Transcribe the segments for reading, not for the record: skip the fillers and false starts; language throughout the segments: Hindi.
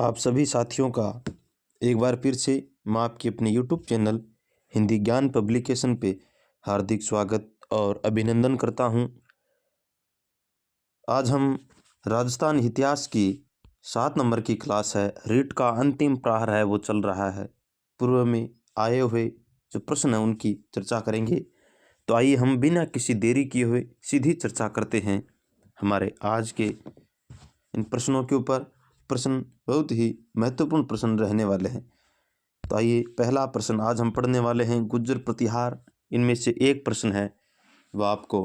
आप सभी साथियों का एक बार फिर से मैं आपके अपने YouTube चैनल हिंदी ज्ञान पब्लिकेशन पे हार्दिक स्वागत और अभिनंदन करता हूं। आज हम राजस्थान इतिहास की 7 नंबर की क्लास है, रीट का अंतिम प्रहर है वो चल रहा है। पूर्व में आए हुए जो प्रश्न हैं उनकी चर्चा करेंगे। तो आइए हम बिना किसी देरी किए हुए सीधी चर्चा करते हैं हमारे आज के इन प्रश्नों के ऊपर। प्रश्न बहुत ही महत्वपूर्ण प्रश्न रहने वाले हैं। तो आइए पहला प्रश्न आज हम पढ़ने वाले हैं गुज्जर प्रतिहार। इनमें से एक प्रश्न है वह आपको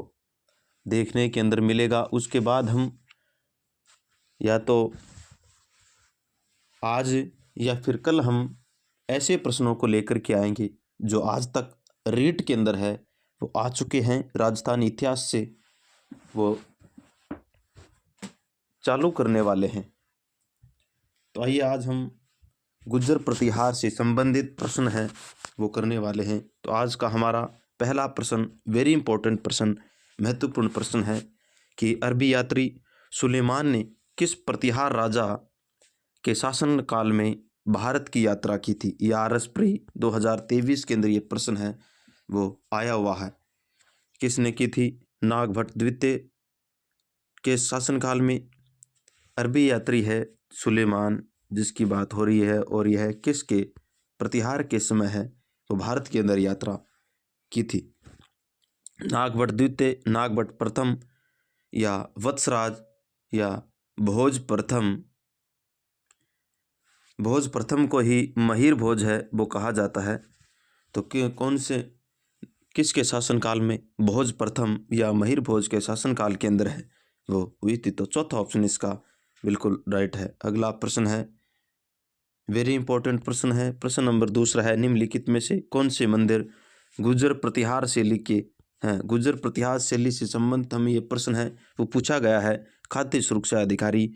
देखने के अंदर मिलेगा। उसके बाद हम या तो आज या फिर कल हम ऐसे प्रश्नों को लेकर के आएंगे जो आज तक रीट के अंदर है वो आ चुके हैं, राजस्थानी इतिहास से वो चालू करने वाले हैं। तो आइए आज हम गुज्जर प्रतिहार से संबंधित प्रश्न है वो करने वाले हैं। तो आज का हमारा पहला प्रश्न वेरी इंपॉर्टेंट प्रश्न, महत्वपूर्ण प्रश्न है कि अरबी यात्री सुलेमान ने किस प्रतिहार राजा के शासन काल में भारत की यात्रा की थी। यह आरएसप्री 2023 के अंदर ये प्रश्न है वो आया हुआ है। किसने की थी? नागभट्ट द्वितीय के शासनकाल में अरबी यात्री है सुलेमान जिसकी बात हो रही है, और यह किसके प्रतिहार के समय है वो भारत के अंदर यात्रा की थी। नागभट्ट द्वितीय, नागभट्ट प्रथम या वत्सराज या भोज प्रथम। भोज प्रथम को ही महिर भोज है वो कहा जाता है। तो कौन से किसके शासनकाल में भोज प्रथम या महिर भोज के शासनकाल के अंदर है वो हुई थी। तो चौथा ऑप्शन इसका बिल्कुल राइट है। अगला प्रश्न है वेरी इंपॉर्टेंट प्रश्न है। प्रश्न नंबर दूसरा है निम्नलिखित में से कौन से मंदिर गुज्जर प्रतिहार शैली के हैं। गुज्जर प्रतिहार शैली से संबंधित हमें ये प्रश्न है वो पूछा गया है। खाद्य सुरक्षा अधिकारी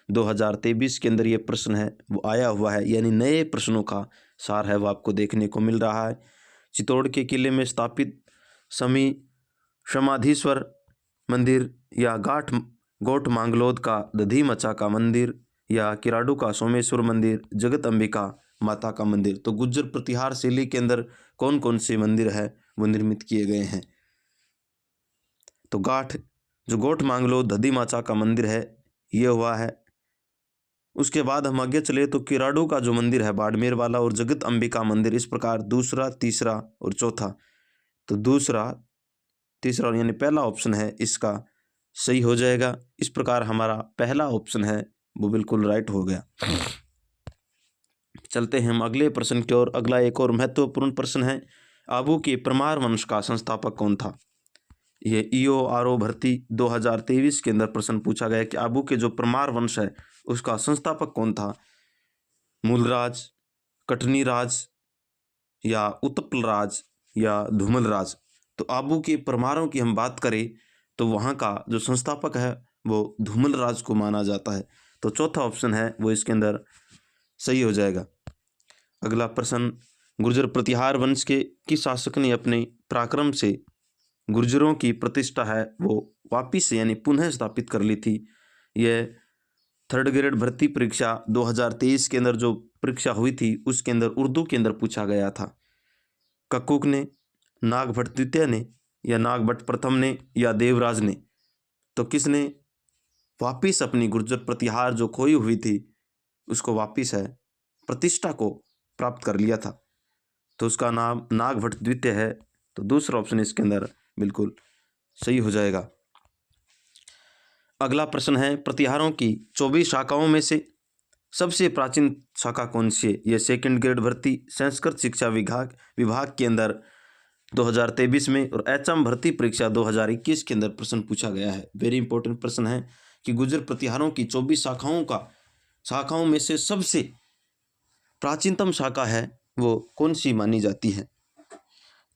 2023 के अंदर ये प्रश्न है वो आया हुआ है, यानी नए प्रश्नों का सार है वो आपको देखने को मिल रहा है। चित्तौड़ के किले में स्थापित समी समाधीश्वर मंदिर या गोठ मांगलोद का दधी मचा का मंदिर या किराडू का सोमेश्वर मंदिर, जगत अंबिका माता का मंदिर। तो गुज्जर प्रतिहार शैली के अंदर कौन कौन से मंदिर है वो निर्मित किए गए हैं। तो गोठ मांगलोद दधी माचा का मंदिर है ये हुआ है। उसके बाद हम आगे चले तो किराडू का जो मंदिर है बाड़मेर वाला, और जगत अंबिका मंदिर। इस प्रकार दूसरा, तीसरा और चौथा। तो दूसरा, तीसरा यानी पहला ऑप्शन है इसका सही हो जाएगा। इस प्रकार हमारा पहला ऑप्शन है वो बिल्कुल राइट हो गया। चलते हैं हम अगले प्रश्न की ओर। अगला एक और महत्वपूर्ण प्रश्न है आबू के परमार वंश का संस्थापक कौन था। ये EORO भर्ती 2023 के अंदर प्रश्न पूछा गया कि आबू के जो परमार वंश है उसका संस्थापक कौन था। मूलराज, कटनी राज या उत्पल राज या धूमल राज। तो आबू के परमारों की हम बात करें तो वहाँ का जो संस्थापक है वो धूमल राज को माना जाता है। तो चौथा ऑप्शन है वो इसके अंदर सही हो जाएगा। अगला प्रश्न गुर्जर प्रतिहार वंश के किस शासक ने अपने पराक्रम से गुर्जरों की प्रतिष्ठा है वो वापिस यानी पुनः स्थापित कर ली थी। यह 3rd ग्रेड भर्ती परीक्षा 2023 के अंदर जो परीक्षा हुई थी उसके अंदर उर्दू के अंदर पूछा गया था। कक्कुक ने, नागभट्ट द्वितीय ने या नागभट्ट प्रथम ने या देवराज ने। तो किसने वापिस अपनी गुर्जर प्रतिहार जो खोई हुई थी उसको वापिस है प्रतिष्ठा को प्राप्त कर लिया था। तो उसका नाम नागभट्ट द्वितीय है। तो दूसरा ऑप्शन इसके अंदर बिल्कुल सही हो जाएगा। अगला प्रश्न है प्रतिहारों की 24 शाखाओं में से सबसे प्राचीन शाखा कौन सी है। यह 2nd ग्रेड भर्ती संस्कृत शिक्षा विभाग के अंदर 2023 में और HM भर्ती परीक्षा 2021 के अंदर प्रश्न पूछा गया है। वेरी इंपॉर्टेंट प्रश्न है कि गुज्जर प्रतिहारों की 24 शाखाओं में से सबसे प्राचीनतम शाखा है वो कौन सी मानी जाती है।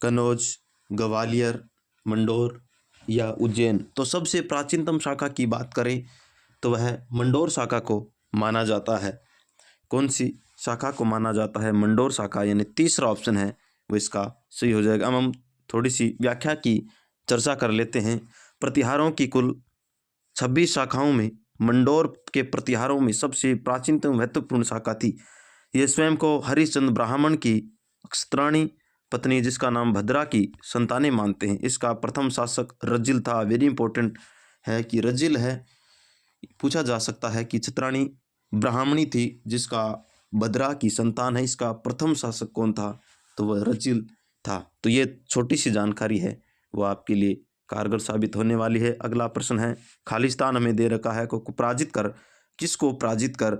कन्नौज, ग्वालियर, मंडोर या उज्जैन। तो सबसे प्राचीनतम शाखा की बात करें तो वह मंडोर शाखा को माना जाता है। कौन सी शाखा को माना जाता है? मंडोर शाखा, यानी तीसरा ऑप्शन है वो इसका सही हो जाएगा। अब हम थोड़ी सी व्याख्या की चर्चा कर लेते हैं। प्रतिहारों की कुल 26 शाखाओं में मंडोर के प्रतिहारों में सबसे प्राचीनतम महत्वपूर्ण शाखा थी। ये स्वयं को हरिश्चंद्र ब्राह्मण की अक्षत्राणी पत्नी जिसका नाम भद्रा की संतानें मानते हैं। इसका प्रथम शासक रजिल था। वेरी इंपॉर्टेंट है कि रजिल है, पूछा जा सकता है कि छत्राणी ब्राह्मणी थी जिसका भद्रा की संतान है, इसका प्रथम शासक कौन था, तो वह रजिल था। तो ये छोटी सी जानकारी है वो आपके लिए कारगर साबित होने वाली है। अगला प्रश्न है, खालिस्तान हमें दे रखा है, को पराजित कर, किसको पराजित कर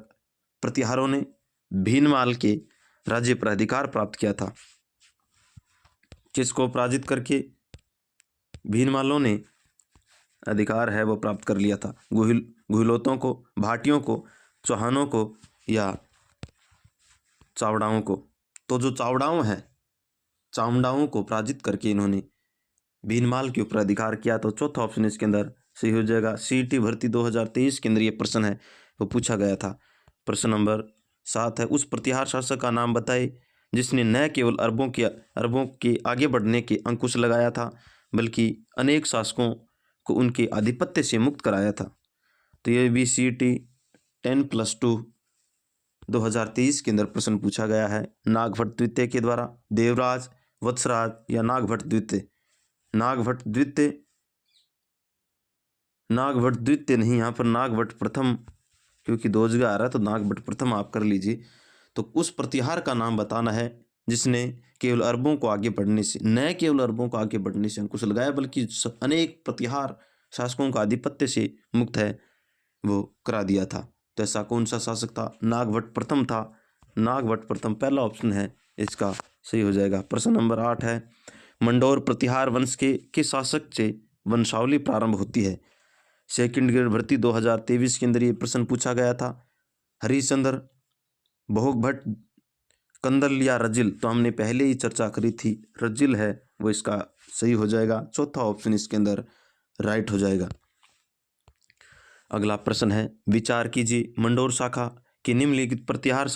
प्रतिहारों ने भीनमाल के राज्य पर अधिकार प्राप्त किया था? किसको पराजित करके भीनमालों ने अधिकार है वो प्राप्त कर लिया था? गुहिलोतों को, भाटियों को, चौहानों को या चावड़ाओं को? तो जो चावड़ाओं हैं, चावड़ाओं को पराजित करके इन्होंने भीनमाल के ऊपर अधिकार किया। तो चौथा ऑप्शन इसके अंदर सही हो जाएगा। सीईटी भर्ती 2023 के अंदर ये प्रश्न है वो पूछा गया था। प्रश्न नंबर 7 है, उस प्रतिहार शासक का नाम बताए जिसने न केवल अरबों के आगे बढ़ने के अंकुश लगाया था बल्कि अनेक शासकों को उनके आधिपत्य से मुक्त कराया था। तो ये भी सीईटी 10+2 2023 के अंदर प्रश्न पूछा गया है। नागभट्ट द्वितीय के द्वारा देवराज, वत्सराज या नागभट्ट द्वितीय? नागभट्ट द्वितीय नहीं, यहाँ पर नागभट्ट प्रथम, क्योंकि दो जगह आ रहा है तो नागभट्ट प्रथम आप कर लीजिए। तो उस प्रतिहार का नाम बताना है जिसने केवल अरबों को आगे बढ़ने से, न केवल अरबों को आगे बढ़ने से अंकुश लगाया बल्कि अनेक प्रतिहार शासकों का आधिपत्य से मुक्त है वो करा दिया था। तो ऐसा कौन सा शासक था? नागभट्ट प्रथम था। नागभट्ट प्रथम पहला ऑप्शन है इसका सही हो जाएगा। प्रश्न नंबर 8 है, मंडोर प्रतिहार वंश के किस शासक से वंशावली प्रारंभ होती है? सेकंड ग्रेड भर्ती 2023 के अंदर ये प्रश्न पूछा गया था। हरिश्चंद्र, भोगभट्ट, कंदल या रजिल? तो हमने पहले ही चर्चा करी थी, रजिल है वो इसका सही हो जाएगा। चौथा ऑप्शन इसके अंदर राइट हो जाएगा। अगला प्रश्न है, विचार कीजिए, मंडोर शाखा के निम्नलिखित प्रतिहार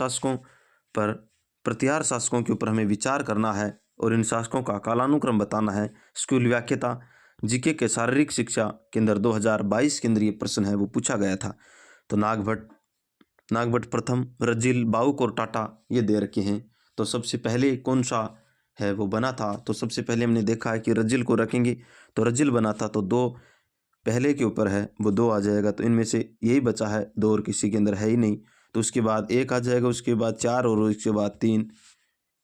शासकों के ऊपर हमें विचार करना है और इन शासकों का कालानुक्रम बताना है। स्कूल व्याख्याता जीके के शारीरिक शिक्षा के अंदर 2022 के अंदर ये प्रश्न है वो पूछा गया था। तो नागभट्ट प्रथम, रजिल, बाउक और टाटा ये दे रखे हैं। तो सबसे पहले कौन सा है वो बना था? तो सबसे पहले हमने देखा है कि रजिल को रखेंगे तो रजिल बना था, तो 2 पहले के ऊपर है वो 2 आ जाएगा। तो इनमें से यही बचा है 2 और किसी के अंदर है ही नहीं। तो उसके बाद 1 आ जाएगा, उसके बाद 4 और उसके बाद 3,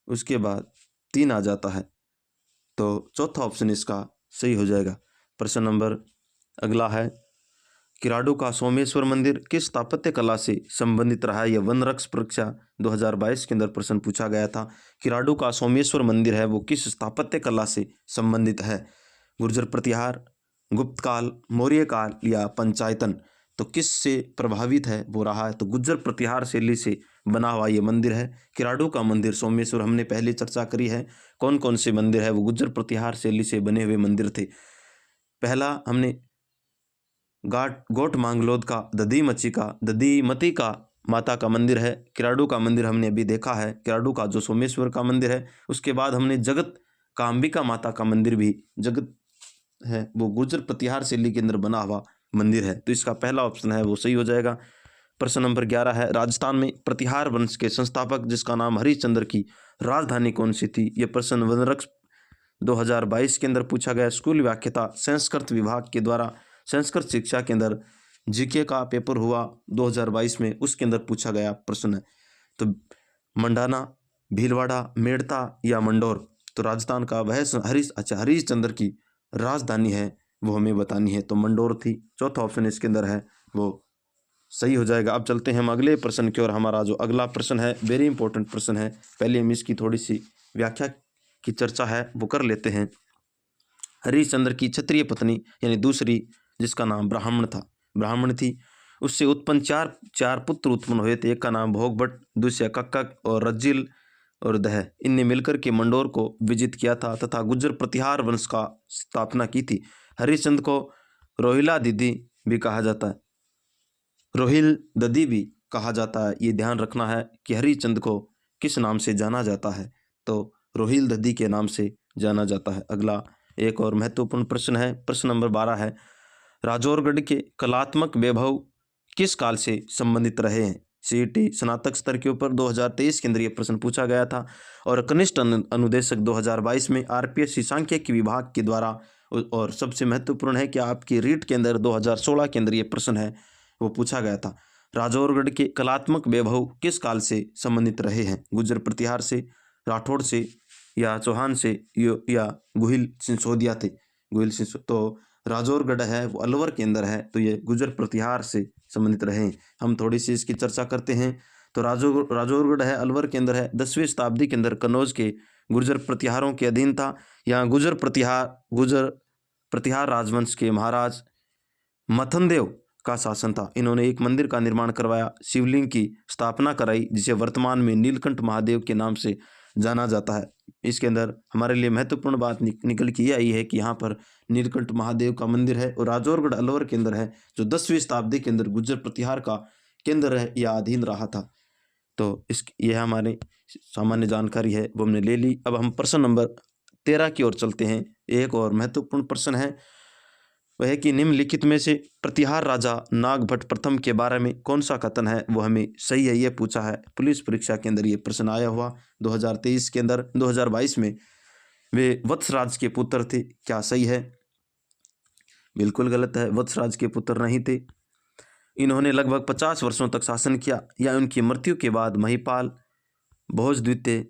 उसके बाद 3 आ जाता है। तो चौथा ऑप्शन इसका सही हो जाएगा। प्रश्न नंबर अगला है, किराडू का सोमेश्वर मंदिर किस स्थापत्य कला से संबंधित रहा है? यह वनरक्ष परीक्षा 2022 के अंदर प्रश्न पूछा गया था। किराडू का सोमेश्वर मंदिर है वो किस स्थापत्य कला से संबंधित है? गुर्जर प्रतिहार, गुप्त काल, मौर्य काल या पंचायतन? तो किस से प्रभावित है वो रहा है? तो गुर्जर प्रतिहार शैली से बना हुआ ये मंदिर है किराडू का मंदिर सोमेश्वर। हमने पहले चर्चा करी है कौन कौन से मंदिर है वो गुर्जर प्रतिहार शैली से बने हुए मंदिर थे। पहला हमने गोट मांगलोद का दधीमती का माता का मंदिर है। किराडू का मंदिर हमने अभी देखा है, किराडू का जो सोमेश्वर का मंदिर है। उसके बाद हमने जगत का अंबिका माता का मंदिर भी जगत है वो गुर्जर प्रतिहार शैली के अंदर बना हुआ मंदिर है। तो इसका पहला ऑप्शन है वो सही हो जाएगा। प्रश्न नंबर 11 है, राजस्थान में प्रतिहार वंश के संस्थापक जिसका नाम हरिश्चंद्र की राजधानी कौन सी थी? यह प्रश्न वनरक्ष 2022 के अंदर पूछा गया। स्कूल व्याख्याता संस्कृत विभाग के द्वारा संस्कृत शिक्षा के अंदर जीके का पेपर हुआ 2022 में, उसके अंदर पूछा गया प्रश्न है। तो मंडाना, भीलवाड़ा, मेड़ता या मंडोर? तो राजस्थान का वह हरिश्चंद्र की राजधानी है वो हमें बतानी है, तो मंडोर थी। चौथा ऑप्शन इसके अंदर है वो सही हो जाएगा। अब चलते हैं हम अगले प्रश्न की ओर। हमारा जो अगला प्रश्न है वेरी इंपॉर्टेंट प्रश्न है, पहले हम इसकी थोड़ी सी व्याख्या की चर्चा है वो कर लेते हैं। हरिश्चंद्र की क्षत्रिय पत्नी यानी दूसरी जिसका नाम ब्राह्मण थी, उससे उत्पन्न चार पुत्र उत्पन्न हुए थे। एक का नाम भोगभट्ट, दूसरा कक्कक और रजिल और दह। इनने मिलकर के मंडोर को विजित किया था तथा गुर्जर प्रतिहार वंश का स्थापना की थी। हरिश्चंद्र को रोहिला दीदी भी कहा जाता है, रोहिल ददी भी कहा जाता है। ये ध्यान रखना है कि हरिश्चंद्र को किस नाम से जाना जाता है, तो रोहिल ददी के नाम से जाना जाता है। अगला एक और महत्वपूर्ण प्रश्न है, प्रश्न नंबर 12 है, राजौरगढ़ के कलात्मक वैभव किस काल से संबंधित रहे हैं। सीईटी स्नातक स्तर के ऊपर 2023 केंद्रीय प्रश्न पूछा गया था और कनिष्ठ अनुदेशक 2022 में आरपीएससी सांख्यिकी विभाग के द्वारा। और सबसे महत्वपूर्ण है कि आपकी रीट के अंदर 2016 केंद्रीय प्रश्न है वो पूछा गया था। राजौरगढ़ के कलात्मक वैभव किस काल से संबंधित रहे हैं। गुर्जर प्रतिहार से, राठौड़ से, या चौहान से, या गुहिल सिंसोदिया थे। गुहिल सिंसो तो राजौरगढ़ है वो अलवर के अंदर है, तो ये गुर्जर प्रतिहार से संबंधित रहे। हम थोड़ी सी इसकी चर्चा करते हैं। तो राजौरगढ़ है अलवर के अंदर है। 10वीं शताब्दी के अंदर कन्नौज के गुर्जर प्रतिहारों के अधीन था। यहाँ गुर्जर प्रतिहार राजवंश के महाराज मथनदेव का शासन था। इन्होंने एक मंदिर का निर्माण करवाया, शिवलिंग की स्थापना कराई, जिसे वर्तमान में नीलकंठ महादेव के नाम से जाना जाता है। इसके अंदर हमारे लिए महत्वपूर्ण बात निकल के ये आई है कि यहाँ पर नीलकंठ महादेव का मंदिर है और राजौरगढ़ अलवर के अंदर है, जो 10वीं शताब्दी के अंदर गुर्जर प्रतिहार का केंद्र है या अधीन रहा था। तो यह हमारी सामान्य जानकारी है वो हमने ले ली। अब हम प्रश्न नंबर 13 की ओर चलते हैं। एक और महत्वपूर्ण प्रश्न है, वह है कि निम्नलिखित में से प्रतिहार राजा नागभट्ट प्रथम के बारे में कौन सा कथन है वो हमें सही है, ये पूछा है। पुलिस परीक्षा के अंदर ये प्रश्न आया हुआ 2023 के अंदर। 2022 में वे वत्सराज के पुत्र थे, क्या सही है? बिल्कुल गलत है, वत्सराज के पुत्र नहीं थे। इन्होंने लगभग 50 वर्षों तक शासन किया, या उनकी मृत्यु के बाद महिपाल भोज द्वितीय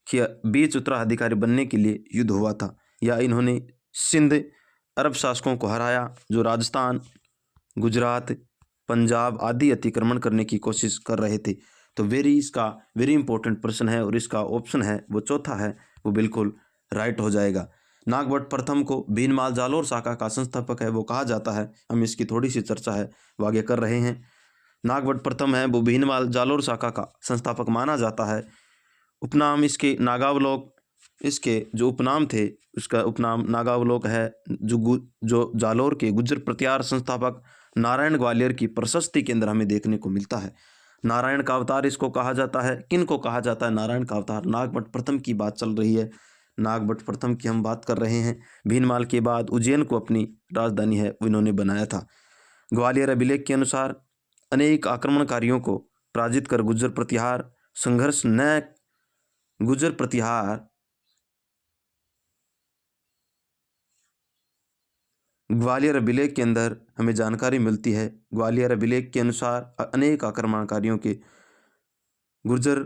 के बीच उत्तराधिकारी बनने के लिए युद्ध हुआ था, या इन्होंने सिंध अरब शासकों को हराया जो राजस्थान, गुजरात, पंजाब आदि अतिक्रमण करने की कोशिश कर रहे थे। तो इसका वेरी इंपॉर्टेंट प्रश्न है और इसका ऑप्शन है वो चौथा है, वो बिल्कुल राइट हो जाएगा। नागभट्ट प्रथम को भीनमाल जालोर शाखा का संस्थापक है वो कहा जाता है। हम इसकी थोड़ी सी चर्चा है वो आगे कर रहे हैं। नागभट्ट प्रथम है वो भीनमाल जालोर शाखा का संस्थापक माना जाता है। उपनाम इसके नागावलोक, इसके जो उपनाम थे उसका उपनाम नागावलोक है। जो जालोर के गुर्जर प्रतिहार संस्थापक नारायण ग्वालियर की प्रशस्ति के अंदर हमें देखने को मिलता है। नारायण का अवतार इसको कहा जाता है। किन को कहा जाता है नारायण का अवतार? नागभट्ट प्रथम की बात चल रही है, नागभट्ट प्रथम की हम बात कर रहे हैं। भीनमाल के बाद उज्जैन को अपनी राजधानी है इन्होंने बनाया था। ग्वालियर अभिलेख के अनुसार अनेक आक्रमणकारियों को पराजित कर गुर्जर प्रतिहार संघर्ष न गुर्जर प्रतिहार ग्वालियर अभिलेख के अंदर हमें जानकारी मिलती है। ग्वालियर अभिलेख के अनुसार अनेक आक्रमणकारियों के गुर्जर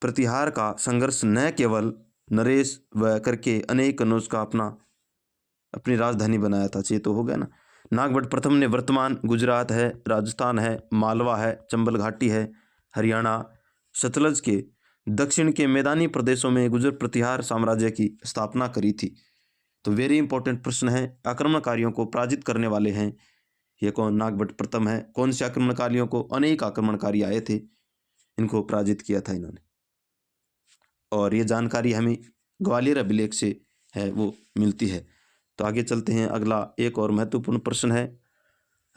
प्रतिहार का संघर्ष न केवल नरेश व करके अनेक कन्नौज का अपनी राजधानी बनाया था। ये तो हो गया ना। नागभट्ट प्रथम ने वर्तमान गुजरात है, राजस्थान है, मालवा है, चंबल घाटी है, हरियाणा, सतलज के दक्षिण के मैदानी प्रदेशों में गुर्जर प्रतिहार साम्राज्य की स्थापना करी थी। तो वेरी इंपॉर्टेंट प्रश्न है। आक्रमणकारियों को पराजित करने वाले हैं ये कौन? नागभट्ट प्रथम है। कौन से आक्रमणकारियों को? अनेक आक्रमणकारी आए थे, इनको पराजित किया था इन्होंने। और ये जानकारी हमें ग्वालियर अभिलेख से है वो मिलती है। तो आगे चलते हैं। अगला एक और महत्वपूर्ण प्रश्न है,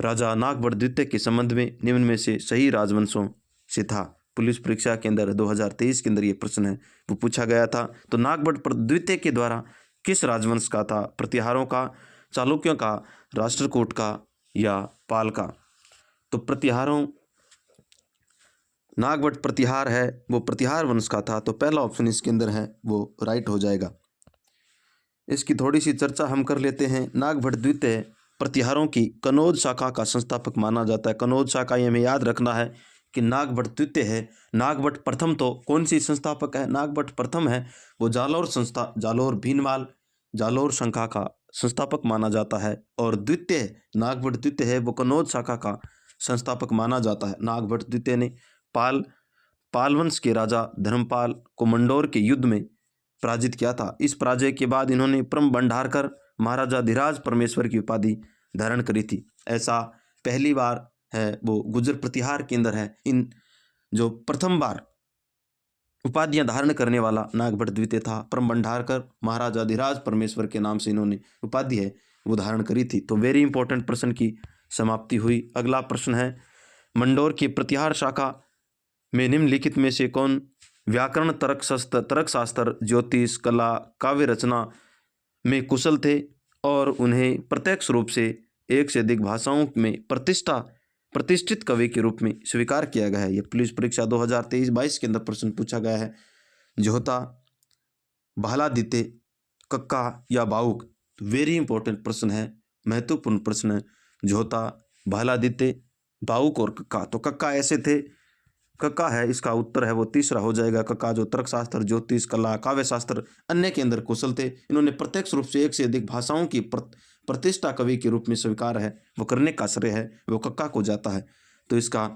राजा नागभट्ट द्वितीय के संबंध में निम्न में से सही राजवंशों से था। पुलिस परीक्षा के अंदर 2023 के अंदर ये प्रश्न है वो पूछा गया था। तो नागभट्ट द्वितीय के द्वारा किस राजवंश का था? प्रतिहारों का, चालुक्यों का, राष्ट्रकूट का, या पाल का? तो प्रतिहारों नागभट्ट प्रतिहार है वो प्रतिहार वंश का था, तो पहला ऑप्शन इसके अंदर है वो राइट हो जाएगा। इसकी थोड़ी सी चर्चा हम कर लेते हैं। नागभट्ट द्वितीय प्रतिहारों की कन्नौज शाखा का संस्थापक माना जाता है। कन्नौज शाखा ये हमें याद रखना है कि नागभट्ट द्वितीय है। नागभट्ट प्रथम तो कौन सी संस्थापक है? नागभट्ट प्रथम है वो जालोर भीनमाल जालोर शाखा का संस्थापक माना जाता है। और द्वितीय नागभट्ट द्वितीय है वो कन्नौज शाखा का संस्थापक माना जाता है। नागभट्ट द्वितीय ने पाल वंश के राजा धर्मपाल को मंडोर के युद्ध में पराजित किया था। इस पराजय के बाद इन्होंने परम भंडारकर महाराजा धीराज परमेश्वर की उपाधि धारण करी थी। ऐसा पहली बार है वो गुर्जर प्रतिहार के अंदर है। इन जो प्रथम बार उपाधियां धारण करने वाला नागभट्ट द्वितीय था। परम भंडारकर महाराजा धीराज परमेश्वर के नाम से इन्होंने उपाधि है वो धारण करी थी। तो वेरी इंपॉर्टेंट प्रश्न की समाप्ति हुई। अगला प्रश्न है, मंडोर की प्रतिहार शाखा में निम्नलिखित में से कौन व्याकरण, तर्कशास्त्र, ज्योतिष, कला, काव्य रचना में कुशल थे और उन्हें प्रत्यक्ष रूप से एक से अधिक भाषाओं में प्रतिष्ठा प्रतिष्ठित कवि के रूप में स्वीकार किया गया है। यह पुलिस परीक्षा 2023-22 के अंदर प्रश्न पूछा गया है। जोहता, भालादित्य, कक्का या बाउक। वेरी इंपॉर्टेंट प्रश्न है, महत्वपूर्ण प्रश्न है। जोहता, भालादित्य, बाउक और कक्का। तो कक्का ऐसे थे, कक्का है इसका उत्तर है वो तीसरा हो जाएगा। कक्का जो तर्कशास्त्र, ज्योतिष, कला, काव्य शास्त्र, अन्य के अंदर कुशल थे। इन्होंने प्रत्यक्ष रूप से एक से अधिक भाषाओं की प्रतिष्ठा कवि के रूप में स्वीकार है वो करने का श्रेय है वो कक्का को जाता है। तो इसका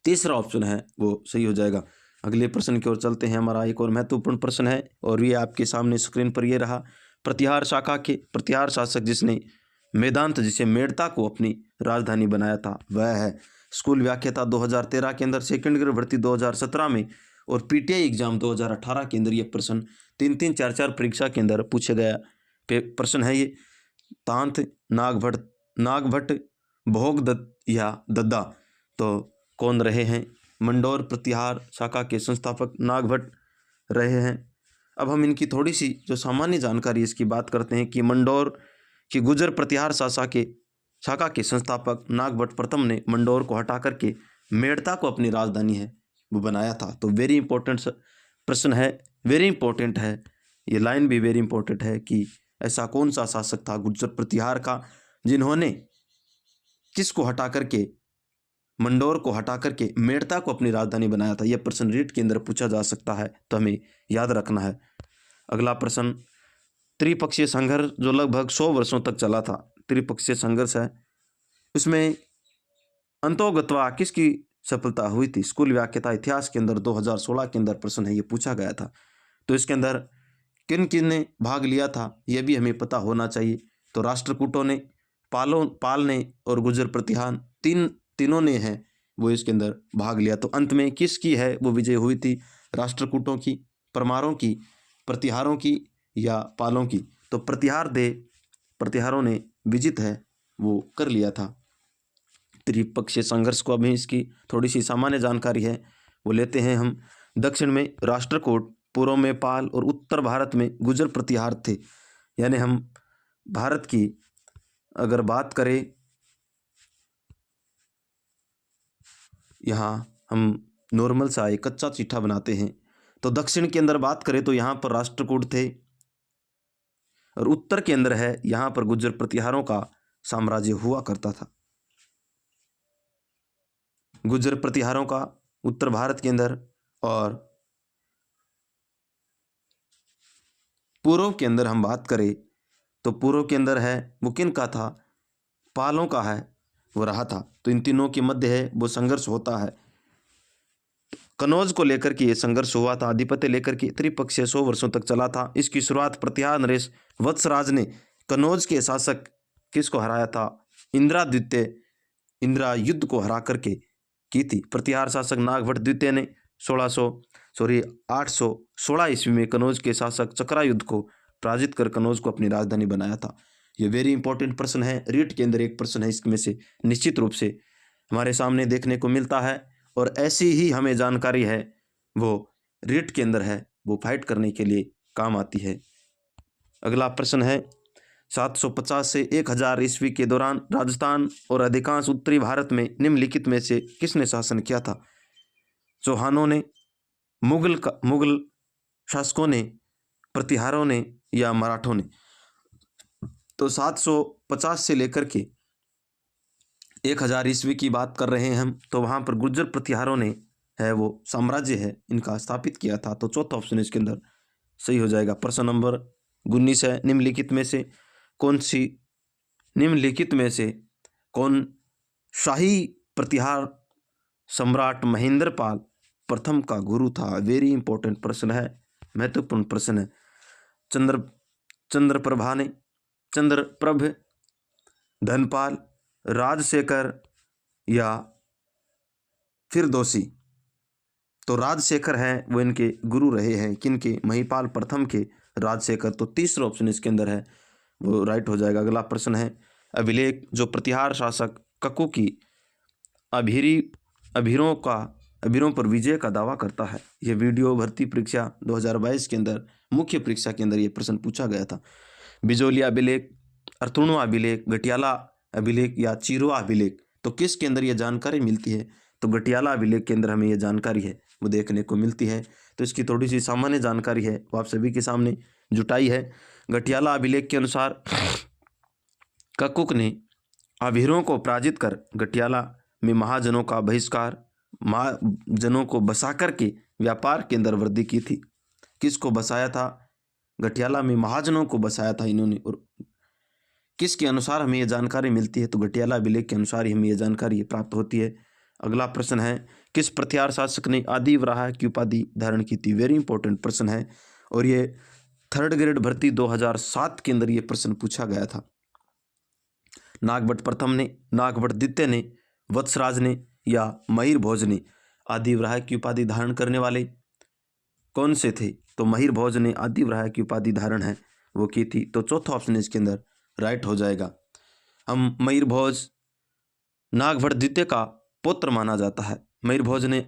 तीसरा ऑप्शन है वो सही हो जाएगा। अगले प्रश्न की ओर चलते हैं। हमारा एक और महत्वपूर्ण प्रश्न है और ये आपके सामने स्क्रीन पर ये रहा। प्रतिहार शाखा के प्रतिहार शासक जिसने मेदांत जिसे मेड़ता को अपनी राजधानी बनाया था वह है। स्कूल व्याख्याता 2013 के अंदर, सेकंड ग्रेड भर्ती 2017 में और पीटीआई एग्जाम 2018 के अंदर ये प्रश्न 3-3, 4-4 परीक्षा के अंदर पूछे गया प्रश्न है ये। तांत, नागभट्ट, भोगदत्त या दद्दा। तो कौन रहे हैं? मंडोर प्रतिहार शाखा के संस्थापक नागभट्ट रहे हैं। अब हम इनकी थोड़ी सी जो सामान्य जानकारी इसकी बात करते हैं कि मंडोर की गुर्जर प्रतिहार शाखा के संस्थापक नागभट्ट प्रथम ने मंडोर को हटा करके मेड़ता को अपनी राजधानी है वो बनाया था। तो वेरी इंपॉर्टेंट प्रश्न है, वेरी इंपॉर्टेंट है, ये लाइन भी वेरी इंपॉर्टेंट है कि ऐसा कौन सा शासक था गुर्जर प्रतिहार का जिन्होंने किसको हटा करके, मंडोर को हटा करके मेड़ता को अपनी राजधानी बनाया था। यह प्रश्न रीट के अंदर पूछा जा सकता है तो हमें याद रखना है। अगला प्रश्न, त्रिपक्षीय संघर्ष जो लगभग 100 वर्षों तक चला था, त्रिपक्षीय संघर्ष है, उसमें अंतोगत्वा किसकी सफलता हुई थी? स्कूल व्याख्याता इतिहास के अंदर 2016 के अंदर प्रश्न है ये पूछा गया था। तो इसके अंदर किन किन ने भाग लिया था यह भी हमें पता होना चाहिए। तो राष्ट्रकूटों ने, पाल ने और गुर्जर प्रतिहार तीनों ने है वो इसके अंदर भाग लिया। तो अंत में किसकी है वो विजय हुई थी? राष्ट्रकूटों की, परमारों की, प्रतिहारों की या पालों की? तो प्रतिहारों ने विजित है वो कर लिया था त्रिपक्षीय संघर्ष को। अभी इसकी थोड़ी सी सामान्य जानकारी है वो लेते हैं हम। दक्षिण में राष्ट्रकूट, पूर्व में पाल और उत्तर भारत में गुर्जर प्रतिहार थे। यानी हम भारत की अगर बात करें, यहाँ हम नॉर्मल सा एक कच्चा चिट्ठा बनाते हैं। तो दक्षिण के अंदर बात करें तो यहाँ पर राष्ट्रकूट थे और उत्तर के अंदर है यहाँ पर गुर्जर प्रतिहारों का साम्राज्य हुआ करता था। गुर्जर प्रतिहारों का उत्तर भारत के अंदर और पूर्व के अंदर हम बात करें तो पूर्व के अंदर है वो किन का था? पालों का है वो रहा था। तो इन तीनों के मध्य है वो संघर्ष होता है। कनौज को लेकर के ये संघर्ष हुआ था, आधिपत्य लेकर के त्रिपक्षीय 100 वर्षों तक चला था। इसकी शुरुआत प्रतिहार नरेश वत्सराज ने कनौज के शासक किसको हराया था? इंद्रायुध को हरा करके की थी। प्रतिहार शासक नागभट्ट द्वितीय ने 816 ईस्वी में कनौज के शासक चक्रायुध को पराजित कर कनौज को अपनी राजधानी बनाया था। ये वेरी इंपॉर्टेंट प्रश्न है, रीट के अंदर एक प्रश्न है इसमें से निश्चित रूप से हमारे सामने देखने को मिलता है और ऐसी ही हमें जानकारी है वो रीट के अंदर है वो फाइट करने के लिए काम आती है। अगला प्रश्न है 750 से 1000 ईस्वी के दौरान राजस्थान और अधिकांश उत्तरी भारत में निम्नलिखित में से किसने शासन किया था? चौहानों ने, मुगल शासकों ने, प्रतिहारों ने या मराठों ने? तो 750 से लेकर के 1000 ईस्वी की बात कर रहे हैं हम, तो वहाँ पर गुर्जर प्रतिहारों ने है वो साम्राज्य है इनका स्थापित किया था। तो चौथा ऑप्शन इसके अंदर सही हो जाएगा। प्रश्न नंबर 19 है, निम्नलिखित में से कौन शाही प्रतिहार सम्राट महेंद्रपाल प्रथम का गुरु था? वेरी इंपॉर्टेंट प्रश्न है, महत्वपूर्ण प्रश्न है। चंद्रप्रभ, धनपाल, राजशेखर या फिरदौसी? तो राजशेखर हैं वो इनके गुरु रहे हैं। किनके? महिपाल प्रथम के राजशेखर। तो तीसरा ऑप्शन इसके अंदर है वो राइट हो जाएगा। अगला प्रश्न है, अभिलेख जो प्रतिहार शासक कक्कू की अभीरों पर विजय का दावा करता है। यह वीडियो भर्ती परीक्षा 2022 के अंदर मुख्य परीक्षा के अंदर ये प्रश्न पूछा गया था। बिजोलिया अभिलेख, अर्थुणवा अभिलेख, गटियाला अभिलेख या चिरुआ अभिलेख? तो किसके अंदर ये जानकारी मिलती है? तो गटियाला अभिलेख के अंदर हमें ये जानकारी है वो देखने को मिलती है। तो इसकी थोड़ी सी सामान्य जानकारी है वो आप सभी के सामने जुटाई है। गटियाला अभिलेख के अनुसार ककुक ने आभीरों को पराजित कर गटियाला में महाजनों का बहिष्कार, महाजनों को बसा करके व्यापार के अंदर वृद्धि की थी। किसको बसाया था? गटियाला में महाजनों को बसाया था इन्होंने। और किसके अनुसार हमें यह जानकारी मिलती है? तो गटियाला अभिलेख के अनुसार ही हमें यह जानकारी प्राप्त होती है। अगला प्रश्न है, किस प्रत्यार शासक ने आदि वराह की उपाधि धारण की थी? वेरी इंपॉर्टेंट प्रश्न है और ये 3rd ग्रेड भर्ती 2007 के अंदर ये प्रश्न पूछा गया था। नागभट्ट प्रथम ने, नागभट्ट द्वितीय ने, वत्सराज ने या महिर भोज ने आदि वराह की उपाधि धारण करने वाले कौन से थे? तो महिर भोज ने आदि वराह की उपाधि धारण है वो की थी। तो चौथा ऑप्शन इसके अंदर राइट हो जाएगा। हम महिर भोज नागभट्ट द्वितीय का पुत्र माना जाता है। महिर भोज ने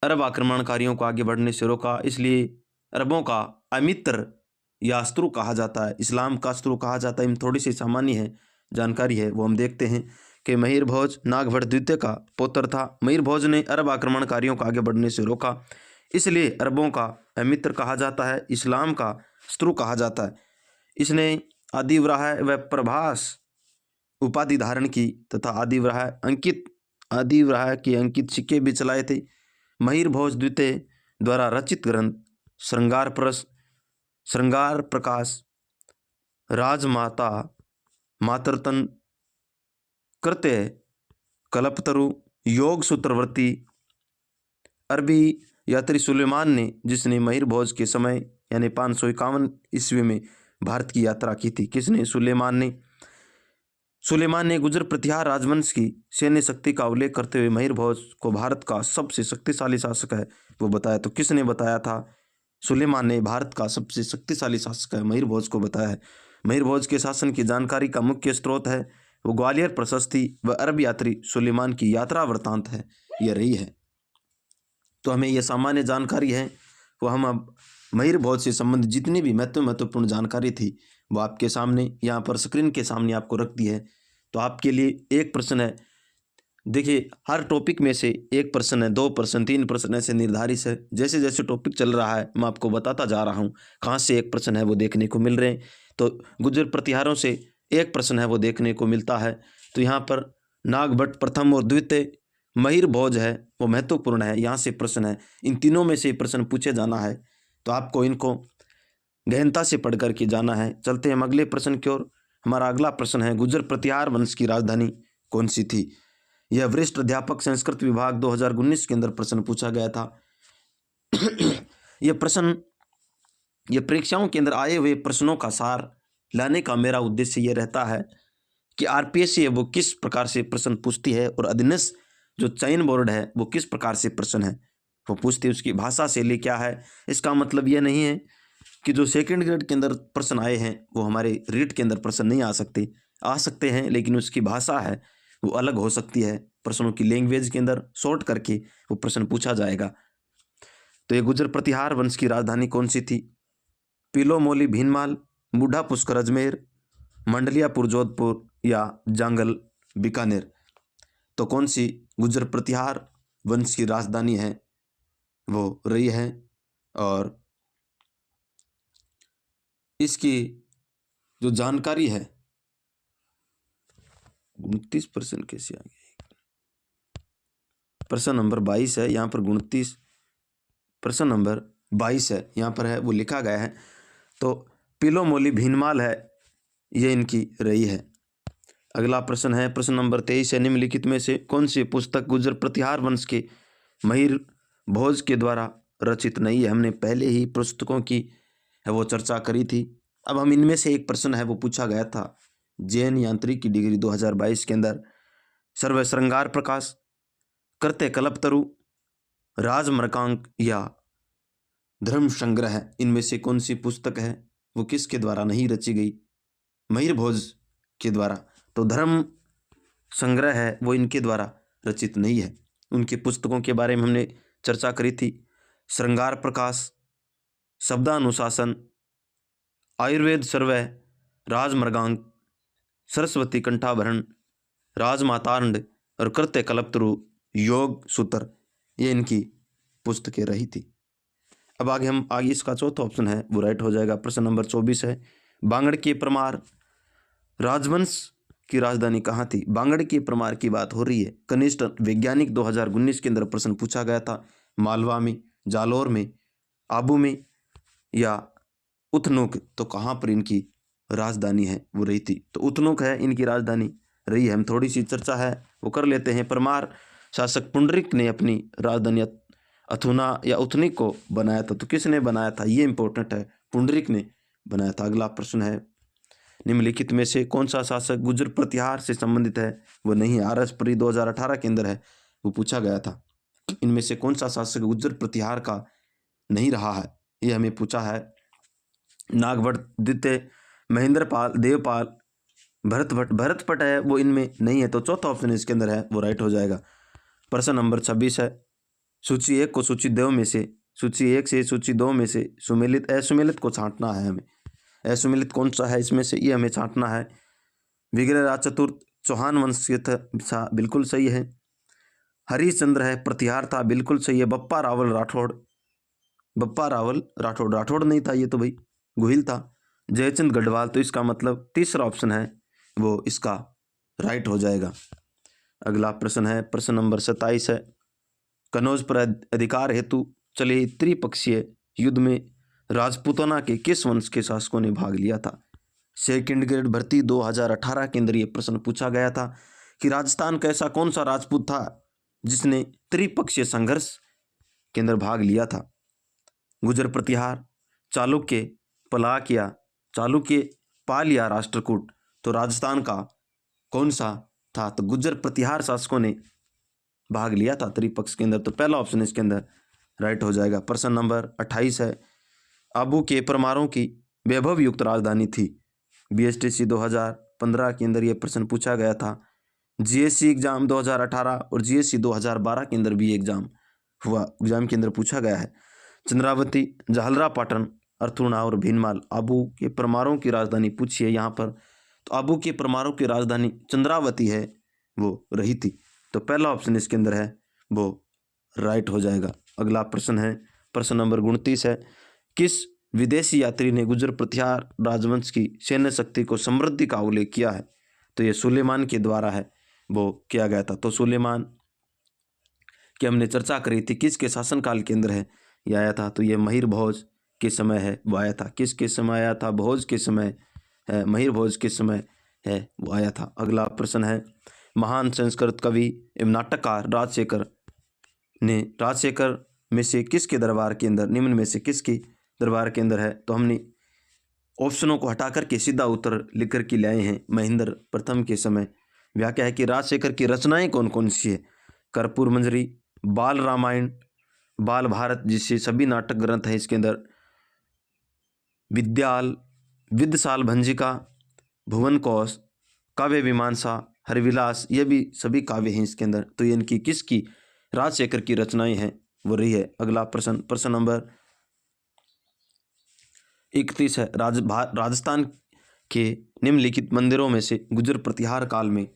अरब आक्रमणकारियों को आगे बढ़ने से रोका, इसलिए अरबों का अमित्र या अस्त्रु कहा जाता है, इस्लाम का अस्त्रु कहा जाता है। इन थोड़ी सी सामान्य है जानकारी है वो हम देखते हैं कि महिर भोज नागभट्ट द्वितीय का पुत्र था। महिर भोज ने अरब आक्रमणकारियों को आगे बढ़ने से रोका, इसलिए अरबों का अमित्र कहा जाता है, इस्लाम का शत्रु कहा जाता है। इसने आदि वराह व प्रभास उपाधि धारण की तथा आदि वराह के अंकित सिक्के भी चलाए थे। महिर भोज द्वितीय द्वारा रचित ग्रंथ श्रृंगार प्रकाश, राजमाता मातृतन कृत्य, कल्पतरु, योग सूत्रवर्ती, अरबी यात्री सुलेमान ने, जिसने महिर भोज के समय यानी 551 ईस्वी में भारत की यात्रा की थी। किसने? सुलेमान ने गुजर प्रतिहार राजवंश की सैन्य शक्ति का उल्लेख करते हुए महिर भोज को भारत का सबसे शक्तिशाली शासक है वो बताया। तो किसने बताया था? सुलेमान ने भारत का सबसे शक्तिशाली शासक है महिर भोज को बताया है। महिर भोज के शासन की जानकारी का मुख्य स्रोत है वो ग्वालियर प्रशस्ति व अरब यात्री सुलेमान की यात्रा वृत्तांत है यह रही है। तो हमें यह सामान्य जानकारी है वो हम अब महिर भोज से संबंधित जितनी भी महत्वपूर्ण जानकारी थी वो आपके सामने यहाँ पर स्क्रीन के सामने आपको रख दी है। तो आपके लिए एक प्रश्न है, देखिए हर टॉपिक में से एक प्रश्न है, 2 प्रश्न, 3 प्रश्न ऐसे निर्धारित है। जैसे जैसे टॉपिक चल रहा है मैं आपको बताता जा रहा हूँ कहाँ से एक प्रश्न है वो देखने को मिल रहे हैं। तो गुर्जर प्रतिहारों से एक प्रश्न है वो देखने को मिलता है। तो यहाँ पर नागभट्ट प्रथम और द्वितीय, महिर भोज है वो महत्वपूर्ण है, यहाँ से प्रश्न है। इन तीनों में से प्रश्न पूछे जाना है तो आपको इनको गहनता से पढ़ करके जाना है। चलते हैं हम अगले प्रश्न की ओर। हमारा अगला प्रश्न है, गुर्जर प्रतिहार वंश की राजधानी कौन सी थी? यह वरिष्ठ अध्यापक संस्कृत विभाग 2019 के अंदर प्रश्न पूछा गया था। यह प्रश्न ये परीक्षाओं के अंदर आए हुए प्रश्नों का सार लाने का मेरा उद्देश्य ये रहता है कि आरपीएससी है वो किस प्रकार से प्रश्न पूछती है और अधीनस्थ जो चयन बोर्ड है वो किस प्रकार से प्रश्न है वो पूछती है, उसकी भाषा शैली क्या है। इसका मतलब ये नहीं है कि जो 2nd ग्रेड के अंदर प्रश्न आए हैं वो हमारे रीट के अंदर प्रश्न नहीं आ सकते हैं, लेकिन उसकी भाषा है वो अलग हो सकती है। प्रश्नों की लैंग्वेज के अंदर शॉर्ट करके वो प्रश्न पूछा जाएगा। तो ये गुर्जर प्रतिहार वंश की राजधानी कौन सी थी? पिलोमोली भीनमाल, बूढ़ा पुष्कर अजमेर, मंडलियापुर जोधपुर या जांगल बीकानेर। तो कौन सी गुर्जर प्रतिहार वंश की राजधानी है वो रही है। और इसकी जो जानकारी है 29% कैसे आ गया? प्रश्न नंबर 22 है यहाँ पर 29, प्रश्न नंबर 22 है यहाँ पर है वो लिखा गया है। तो पिलोमोली भीनमाल है ये इनकी रही है। अगला प्रश्न है प्रश्न नंबर 23 है, निम्नलिखित में से कौन सी पुस्तक गुर्जर प्रतिहार वंश के महिर भोज के द्वारा रचित नहीं है? हमने पहले ही पुस्तकों की है वो चर्चा करी थी। अब हम इनमें से एक प्रश्न है वो पूछा गया था जैन यांत्रिक की डिग्री 2022 के अंदर, सर्व श्रृंगार प्रकाश, कृत्य कल्पतरु, राजमृकांक या धर्म संग्रह, इनमें से कौन सी पुस्तक है वो किसके द्वारा नहीं रची गई? महिर भोज के द्वारा। तो धर्म संग्रह है वो इनके द्वारा रचित नहीं है। उनकी पुस्तकों के बारे में हमने चर्चा करी थी, श्रृंगार प्रकाश, शब्दानुशासन, आयुर्वेद सर्वय, राजमृगांक, सरस्वती कंठाभरण, राजमातांड और कृत्य कल्पतरु, योग सूत्र, ये इनकी पुस्तकें रही थी। अब आगे इसका चौथा ऑप्शन है वो राइट हो जाएगा। प्रश्न नंबर 24 है, बांगड़ के परमार राजवंश की राजधानी कहाँ थी? बांगड़ के परमार की बात हो रही है। कनिष्ठ वैज्ञानिक 2019 के अंदर प्रश्न पूछा गया था। मालवा में, जालौर में, आबू में या उतनोक, तो कहाँ पर इनकी राजधानी है वो रही थी? तो उतनोक है इनकी राजधानी रही है। हम थोड़ी सी चर्चा है वो कर लेते हैं। परमार शासक पुंडरीक ने अपनी राजधानी अथुना या उथनिक को बनाया था। तो किसने बनाया था ये इंपॉर्टेंट है, पुंडरीक ने बनाया था। अगला प्रश्न है, निम्नलिखित में से कौन सा शासक गुर्जर प्रतिहार से संबंधित है? वो नहीं है। RS-प्री 2018 के अंदर है वो पूछा गया था। इनमें से कौन सा शासक गुर्जर प्रतिहार का नहीं रहा है, ये हमें पूछा है। नागभट्ट, द्वितीय, महेंद्रपाल, देवपाल, भरतभट्ट है वो इनमें नहीं है। तो चौथा ऑप्शन इसके अंदर है वो राइट हो जाएगा। प्रश्न नंबर 26 है, सूची 1 को सूची 2 में से, सूची 1 से सूची 2 में से सुमेलित असुमेलित को छांटना है हमें। असुमेलित कौन सा है इसमें से, ये हमें छांटना है। विग्रहराज चतुर्थ चौहान वंश के था, बिल्कुल सही है। हरिश्चंद्र है, प्रतिहार था, बिल्कुल सही है। बप्पा रावल राठौड़ नहीं था, ये तो भाई गोहिल था। जयचंद गढ़वाल, तो इसका मतलब तीसरा ऑप्शन है वो इसका राइट हो जाएगा। अगला प्रश्न है, प्रश्न नंबर 27 है, कनौज पर अधिकार हेतु चले त्रिपक्षीय युद्ध में राजपूताना के किस वंश के शासकों ने भाग लिया था? सेकंड ग्रेड भर्ती 2018 के अंदर ये प्रश्न पूछा गया था कि राजस्थान का ऐसा कौन सा राजपूत था जिसने त्रिपक्षीय संघर्ष के अंदर भाग लिया था? गुर्जर प्रतिहार, चालुक्य, पाल या राष्ट्रकूट, तो राजस्थान का कौन सा था? तो गुर्जर प्रतिहार शासकों ने भाग लिया था त्रिपक्ष के अंदर। तो पहला ऑप्शन इसके अंदर राइट हो जाएगा। प्रश्न नंबर 28 है, आबू के परमारों की वैभव युक्त राजधानी थी? BSTC 2015 के अंदर ये प्रश्न पूछा गया था। GSC एग्जाम 2018 और GSC 2012 के अंदर भी एग्जाम के अंदर पूछा गया है। चंद्रावती, जाहलरा पाटन, अर्थुणा और भीनमाल, आबू के परमारों की राजधानी पूछी है यहाँ पर। तो आबू के परमारों की राजधानी चंद्रावती है वो रही थी। तो पहला ऑप्शन इसके अंदर है वो राइट हो जाएगा। अगला प्रश्न है, प्रश्न नंबर 29 है, किस विदेशी यात्री ने गुर्जर प्रतिहार राजवंश की सैन्य शक्ति को समृद्धि का उल्लेख किया है? तो ये सुलेमान के द्वारा है वो किया गया था। तो सुलेमान की हमने चर्चा करी थी, किसके शासनकाल के अंदर है ये आया था? तो ये महिर भोज के समय है वो आया था। किसके समय आया था? भोज के समय है, महिर भोज के समय है वो आया था। अगला प्रश्न है, महान संस्कृत कवि एवं नाटककार राजशेखर में से किसके दरबार के अंदर, निम्न में से किसके दरबार के अंदर है? तो हमने ऑप्शनों को हटा करके सीधा उत्तर लिख कर के लाए हैं। महेंद्र प्रथम के समय। व्याख्या है कि राजशेखर की रचनाएं कौन कौन सी है? कर्पूर मंजरी, बाल रामायण, बाल भारत, जिससे सभी नाटक ग्रंथ हैं इसके अंदर, विद्यासाल भंजिका, भुवन कोश, काव्य मीमांसा, हरिविलास, ये भी सभी काव्य हैं इसके अंदर। तो ये इनकी किसकी, राजशेखर की रचनाएं हैं वो रही है। अगला प्रश्न नंबर 31 है, राजस्थान के निम्नलिखित मंदिरों में से गुर्जर प्रतिहार काल में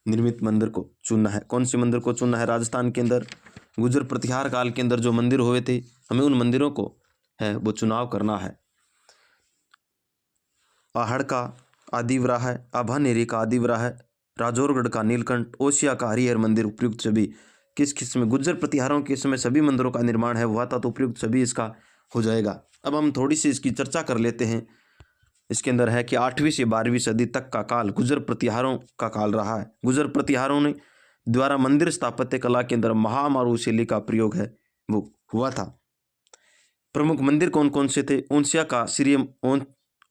निर्मित मंदिर को चुनना है। कौन से मंदिर को चुनना है? राजस्थान के अंदर गुर्जर प्रतिहार काल के अंदर जो मंदिर हुए थे, हमें उन मंदिरों को है वो चुनाव करना है। आहड़ का आदिवरा है, आभानेरी का आदिवरा है, राजौरगढ़ का नीलकंठ, ओसिया का हरिहर मंदिर उपयुक्त सभी किस किस में गुर्जर प्रतिहारों के समय सभी मंदिरों का निर्माण है हुआ था, तो उपयुक्त सभी इसका हो जाएगा। अब हम थोड़ी सी इसकी चर्चा कर लेते हैं। इसके अंदर है कि 8वीं से 12वीं सदी तक का काल गुर्जर प्रतिहारों का काल रहा है। गुर्जर प्रतिहारों ने द्वारा मंदिर स्थापत्य कला के अंदर महामारू शैली का प्रयोग है वो हुआ था। प्रमुख मंदिर कौन कौन से थे?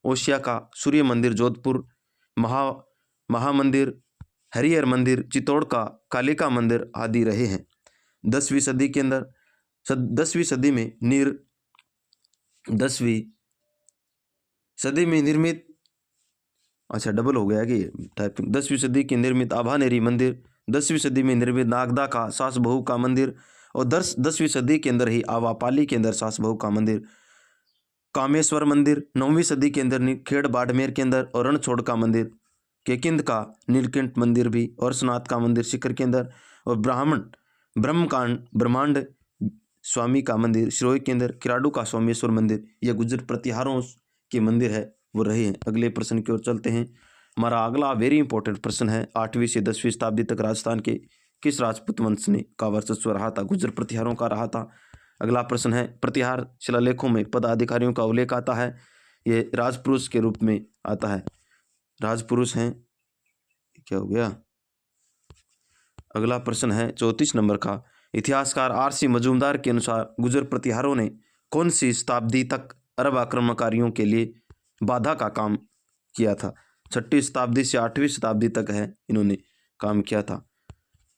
ओसिया का सूर्य मंदिर जोधपुर, महामंदिर, हरिहर मंदिर, चित्तौड़ का कालिका मंदिर आदि रहे हैं। 10वीं सदी के अंदर 10वीं सदी में निर्मित, अच्छा डबल हो गया कि टाइपिंग, 10वीं सदी के निर्मित आभानेरी मंदिर, 10वीं सदी में निर्मित नागदा का सास बहू का मंदिर, और 10वीं सदी के अंदर ही आवापाली के अंदर सास बहू का मंदिर, कामेश्वर मंदिर 9वीं सदी के अंदर खेड़ बाड़मेर के अंदर, और रणछोड़ का मंदिर केकिंद का नीलकंठ मंदिर भी, और सोमनाथ का मंदिर शिखर के अंदर, और ब्रह्मांड स्वामी का मंदिर सिरोही के अंदर, किराडू का सोमेश्वर मंदिर, यह गुर्जर प्रतिहारों के मंदिर है वो रहे हैं। अगले प्रश्न की ओर चलते हैं। हमारा अगला वेरी इंपॉर्टेंट प्रश्न है, 8वीं से 10वीं शताब्दी तक राजस्थान के किस राजपूत वंश ने का वर्चस्व रहा था? गुर्जर प्रतिहारों का रहा था। अगला प्रश्न है, प्रतिहार शिलालेखों में पदाधिकारियों का उल्लेख आता है, ये राजपुरुष के रूप में आता है, राजपुरुष हैं। क्या हो गया? अगला प्रश्न है 34 नंबर का, इतिहासकार आर.सी. मजूमदार के अनुसार गुर्जर प्रतिहारों ने कौन सी शताब्दी तक अरब आक्रमणकारियों के लिए बाधा का काम किया था? 6वीं शताब्दी से 8वीं शताब्दी तक है इन्होंने काम किया था।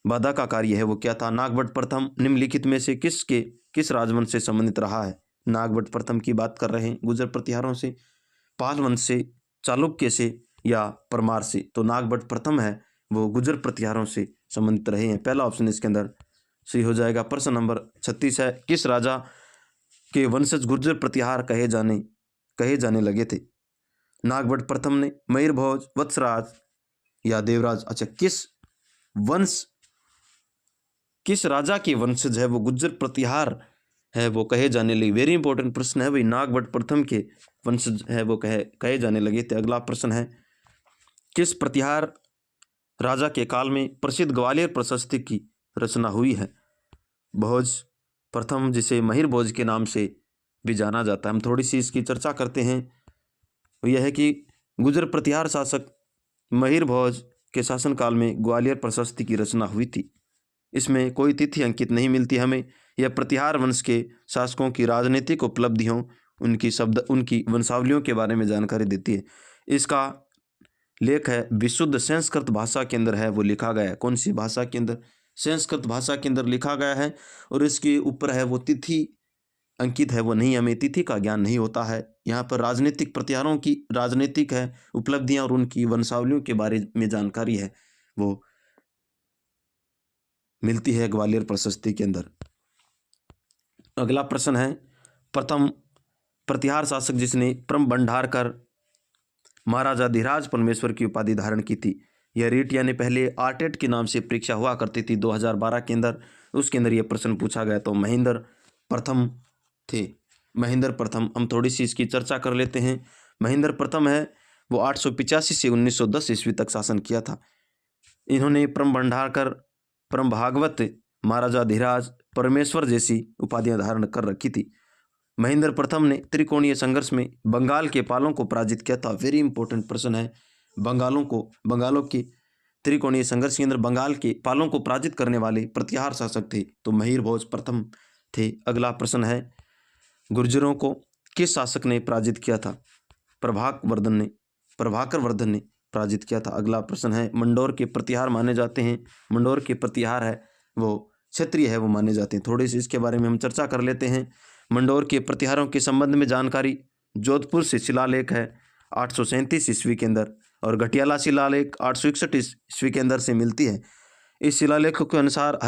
बाधा का कार्य है वो क्या था? नागभट्ट प्रथम निम्नलिखित में से किस राजवंश से संबंधित रहा है? नागभट्ट प्रथम की बात कर रहे हैं गुर्जर प्रतिहारों से, पाल वंश से, चालुक्य से या परमार से? तो नागभट्ट प्रथम है वो गुर्जर प्रतिहारों से संबंधित रहे हैं। पहला ऑप्शन इसके अंदर सही हो जाएगा। प्रश्न नंबर 36 है, किस राजा के वंशज गुर्जर प्रतिहार कहे जाने लगे थे? नागभट्ट प्रथम ने, मयूरभोज, वत्सराज या देवराज? अच्छा, किस राजा के वंशज है वो गुर्जर प्रतिहार है वो कहे जाने लगे? वेरी इंपॉर्टेंट प्रश्न है भाई। नागभट्ट प्रथम के वंशज है वो कहे जाने लगे थे। अगला प्रश्न है, किस प्रतिहार राजा के काल में प्रसिद्ध ग्वालियर प्रशस्ति की रचना हुई है? भोज प्रथम, जिसे महिर भोज के नाम से भी जाना जाता है। हम थोड़ी सी इसकी चर्चा करते हैं। यह है कि गुर्जर प्रतिहार शासक महिर भोज के शासनकाल में ग्वालियर प्रशस्ति की रचना हुई थी। इसमें कोई तिथि अंकित नहीं मिलती हमें। यह प्रतिहार वंश के शासकों की राजनीतिक उपलब्धियों, उनकी वंशावलियों के बारे में जानकारी देती है। इसका लेख है विशुद्ध संस्कृत भाषा के अंदर है वो लिखा गया है। कौन सी भाषा के अंदर? संस्कृत भाषा के अंदर लिखा गया है, और इसके ऊपर है वो तिथि अंकित है वो नहीं, हमें तिथि का ज्ञान नहीं होता है। यहाँ पर राजनीतिक प्रतिहारों की राजनीतिक है उपलब्धियां और उनकी वंशावलियों के बारे में जानकारी है वो मिलती है ग्वालियर प्रशस्ति के अंदर। अगला प्रश्न है, प्रथम प्रतिहार शासक जिसने परम भंडारकर महाराजा धीराज परमेश्वर की उपाधि धारण की थी। यह रीट यानी पहले आरटेट के नाम से परीक्षा हुआ करती थी 2012 के अंदर, उसके अंदर यह प्रश्न पूछा गया। तो महेंद्र प्रथम थे। महेंद्र प्रथम, हम थोड़ी सी इसकी चर्चा कर लेते हैं। महेंद्र प्रथम है वो 885 से 1910 ईस्वी तक शासन किया था। इन्होंने परम भंडारकर, परम भागवत, महाराजा धीराज परमेश्वर जैसी उपाधियां धारण कर रखी थी। महेंद्र प्रथम ने त्रिकोणीय संघर्ष में बंगाल के पालों को पराजित किया था। वेरी इंपॉर्टेंट प्रश्न है। बंगालों के त्रिकोणीय संघर्ष के अंदर बंगाल के पालों को पराजित करने वाले प्रतिहार शासक थे, तो महिर भोज प्रथम थे। अगला प्रश्न है, गुर्जरों को किस शासक ने पराजित किया था? प्रभाकर वर्धन ने पराजित किया था। अगला प्रश्न है, मंडोर के प्रतिहार माने जाते हैं। मंडोर के प्रतिहार है वो क्षत्रिय है वो माने जाते हैं। थोड़ी सी इसके बारे में हम चर्चा कर लेते हैं। मंडोर के प्रतिहारों के संबंध में जानकारी जोधपुर से शिलालेख है 837 ईस्वी के अंदर, और घटियाला शिलालेख 861 ईस्वी के अंदर से मिलती है। इस शिलालेख के अनुसार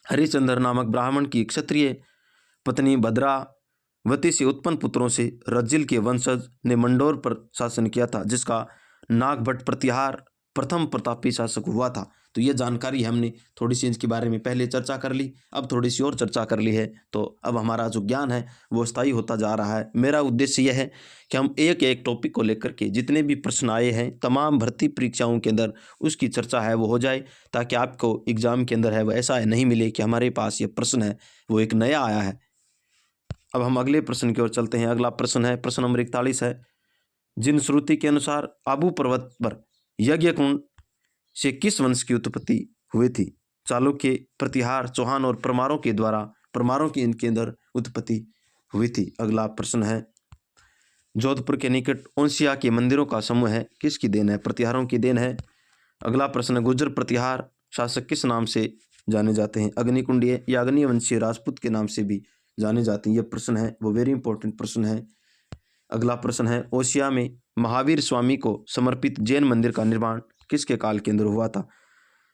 हरिश्चंद्र नामक ब्राह्मण की क्षत्रिय पत्नी भद्रावती से उत्पन्न पुत्रों से रज्जिल के वंशज ने मंडोर पर शासन किया था, जिसका नागभट्ट प्रतिहार प्रथम प्रतापी शासक हुआ था। तो ये जानकारी हमने थोड़ी सी इसके बारे में पहले चर्चा कर ली, अब थोड़ी सी और चर्चा कर ली है। तो अब हमारा जो ज्ञान है वो स्थायी होता जा रहा है। मेरा उद्देश्य यह है कि हम एक एक टॉपिक को लेकर के जितने भी प्रश्न आए हैं तमाम भर्ती परीक्षाओं के अंदर उसकी चर्चा है वो हो जाए, ताकि आपको एग्जाम के अंदर है वो ऐसा नहीं मिले कि हमारे पास ये प्रश्न है वो एक नया आया है। अब हम अगले प्रश्न की ओर चलते हैं। अगला प्रश्न है, प्रश्न नंबर 41 है, जिन श्रुति के अनुसार आबू पर्वत पर यज्ञ कुंड से किस वंश की उत्पत्ति हुई थी? चालुक्य, प्रतिहार, चौहान और परमारों की इनके अंदर उत्पत्ति हुई थी। अगला प्रश्न है, जोधपुर के निकट ओंसिया के मंदिरों का समूह है किसकी देन है? प्रतिहारों की देन है। अगला प्रश्न है, गुर्जर प्रतिहार शासक किस नाम से जाने जाते हैं? अग्निकुंडीय या अग्निवंशीय राजपूत के नाम से भी जाने जाते हैं। यह प्रश्न है वो वेरी इंपॉर्टेंट प्रश्न है। अगला प्रश्न है, ओसिया में महावीर स्वामी को समर्पित जैन मंदिर का निर्माण किसके काल के अंदर हुआ था?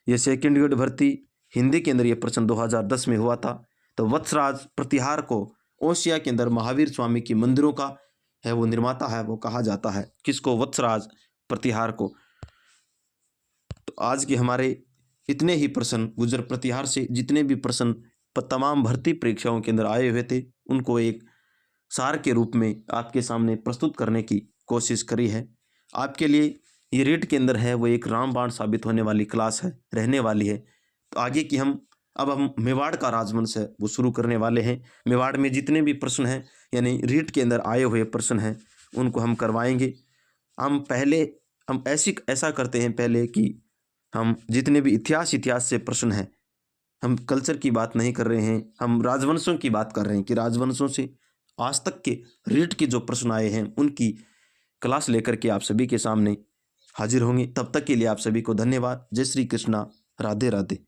यह सेकंड ग्रेड भर्ती हिंदी के अंदर यह प्रश्न 2010 में हुआ था। तो वत्सराज प्रतिहार को ओसिया के अंदर महावीर स्वामी की मंदिरों का है वो निर्माता है वो कहा जाता है। किसको? वत्सराज प्रतिहार को। तो आज के हमारे इतने ही प्रश्न गुजर प्रतिहार से जितने भी प्रश्न तमाम भर्ती परीक्षाओं के अंदर आए हुए थे, उनको एक सार के रूप में आपके सामने प्रस्तुत करने की कोशिश करी है। आपके लिए ये रीट के अंदर है वो एक रामबाण साबित होने वाली क्लास है, रहने वाली है। तो आगे की हम मेवाड़ का राजवंश है वो शुरू करने वाले हैं। मेवाड़ में जितने भी प्रश्न हैं यानी रीट के अंदर आए हुए प्रश्न हैं उनको हम करवाएंगे। हम ऐसा करते हैं पहले कि हम जितने भी इतिहास से प्रश्न हैं, हम कल्चर की बात नहीं कर रहे हैं, हम राजवंशों की बात कर रहे हैं कि राजवंशों से आज तक के रीट के जो प्रश्न आए हैं उनकी क्लास लेकर के आप सभी के सामने हाजिर होंगे। तब तक के लिए आप सभी को धन्यवाद। जय श्री कृष्णा, राधे राधे।